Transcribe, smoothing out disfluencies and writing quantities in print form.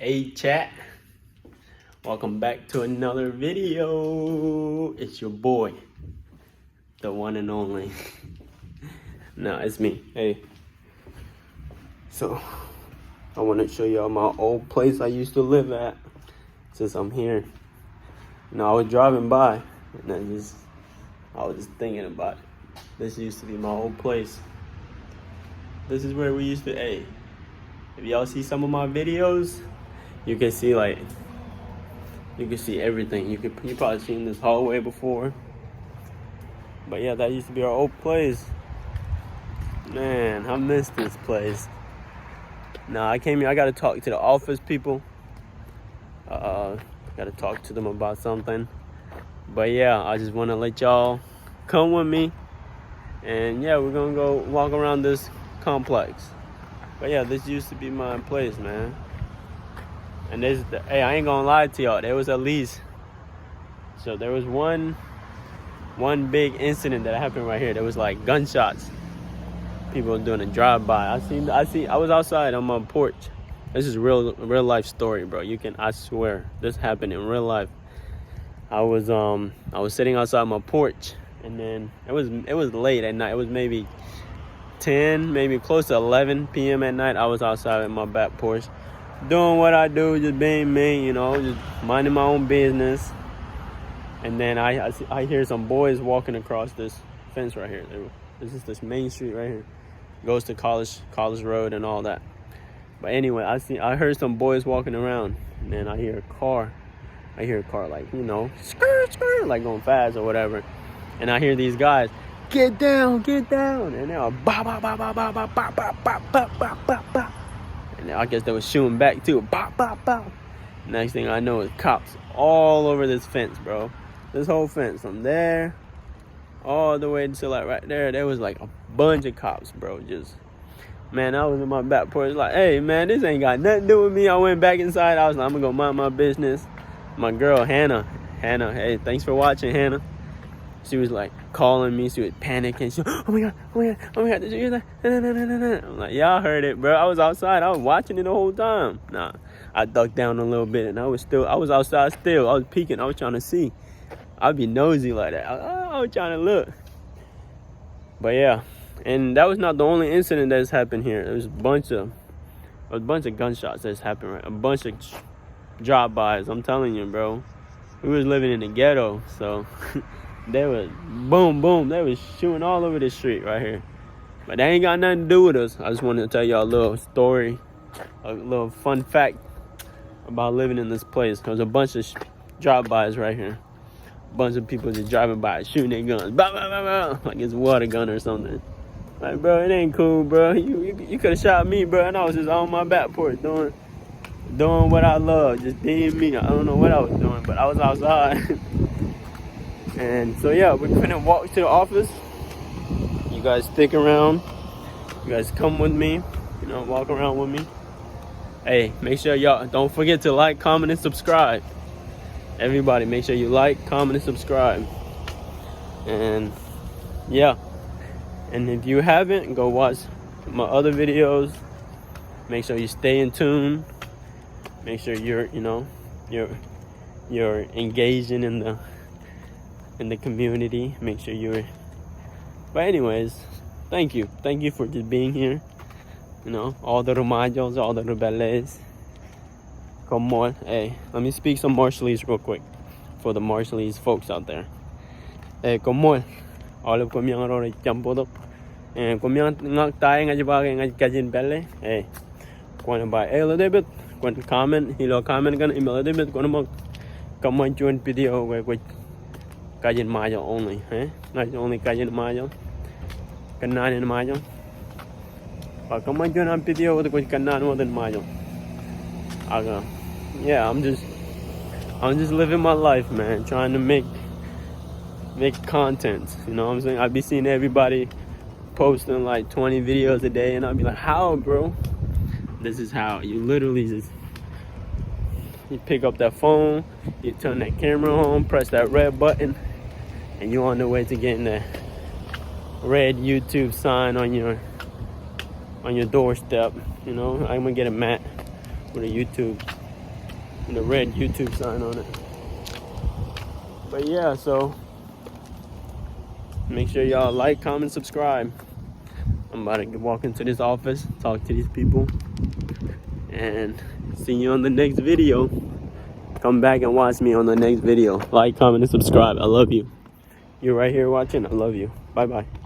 Hey chat, welcome back to another video. It's your boy, the one and only. No, it's me. Hey, so I want to show y'all my old place I used to live at since I'm here. I was driving by and I was just thinking about it. This used to be my old place. This is where we used to, hey, if y'all see some of my videos, you can see everything. You probably seen this hallway before. But yeah, that used to be our old place. Man, I miss this place. Now I came here, I gotta talk to the office people. Gotta talk to them about something. But yeah, I just wanna let y'all come with me. And yeah, we're gonna go walk around this complex. But yeah, this used to be my place, man. And hey, I ain't gonna lie to y'all, there was at least, so there was one big incident that happened right here. There was like gunshots. People doing a drive-by. I was outside on my porch. This is real life story, bro. I swear, this happened in real life. I was sitting outside my porch, and then it was late at night. It was maybe 10, maybe close to 11 p.m. at night. I was outside at my back porch, doing what I do, just being me, just minding my own business. And then I hear some boys walking across this fence right here. This is this main street right here. Goes to College Road and all that. But anyway, I heard some boys walking around, and then I hear a car like, skirt, like going fast or whatever. And I hear these guys, get down, and they're all ba ba ba ba ba ba ba ba ba ba ba ba ba. And I guess they were shooting back too. Bop, bop, bop. Next thing I know is cops all over this fence, bro. This whole fence from there all the way to like right there. There was like a bunch of cops, bro. Man, I was in my back porch like, hey, man, this ain't got nothing to do with me. I went back inside. I was like, I'm gonna go mind my business. My girl, Hannah, hey, thanks for watching, Hannah. She was like calling me. She was panicking. She was, oh my God, did you hear that? I'm like, yeah, I heard it, bro. I was outside. I was watching it the whole time. Nah, I ducked down a little bit, and I was outside still. I was peeking. I was trying to see. I'd be nosy like that. I was trying to look. But yeah, and that was not the only incident that's happened here. There was a bunch of gunshots that's happened, right? A bunch of drive-bys. I'm telling you, bro. We was living in the ghetto, so they was boom, boom. They was shooting all over the street right here. But they ain't got nothing to do with us. I just wanted to tell y'all a little story, a little fun fact about living in this place. There's a bunch of drive-bys right here. A bunch of people just driving by, shooting their guns, bah, bah, bah, bah, like it's a water gun or something. Like, bro, it ain't cool, bro. You could have shot me, bro, and I was just on my back porch doing what I love, just being me. I don't know what I was doing, but I was outside. And so yeah, we're gonna walk to the office. You guys stick around. You guys come with me. Walk around with me. Hey, make sure y'all don't forget to like, comment, and subscribe. Everybody, make sure you like, comment, and subscribe. And yeah, and if you haven't, go watch my other videos. Make sure you stay in tune. Make sure you're engaging in the community. Make sure you're. But anyways, thank you for just being here. All the Romajos, all the Rebelles. Come on, hey, let me speak some Marshallese real quick for the Marshallese folks out there. Hey, come on, all of them young are jumbo up, and come on, not dying at your bag and catching belly. Hey, going to buy a little bit. Going to comment, gonna email a little bit. Going to come on, join video with Cajun Mayo only, not only Cajun Mayo, Canan Mayo. But come on, join on video with Canan more than Mayo. Yeah, I'm just living my life, man, trying to make content. You know what I'm saying? I be seeing everybody posting like 20 videos a day, and I'll be like, how, bro? This is how. You literally you pick up that phone, you turn that camera on, press that red button, and you're on the way to getting that red YouTube sign on your doorstep. I'm gonna get a mat with a YouTube and a red YouTube sign on it. But yeah, so make sure y'all like, comment, subscribe. I'm about to walk into this office, talk to these people, and see you on the next video. Come back and watch me on the next video. Like, comment, and subscribe. I love you. You're right here watching. I love you. Bye-bye.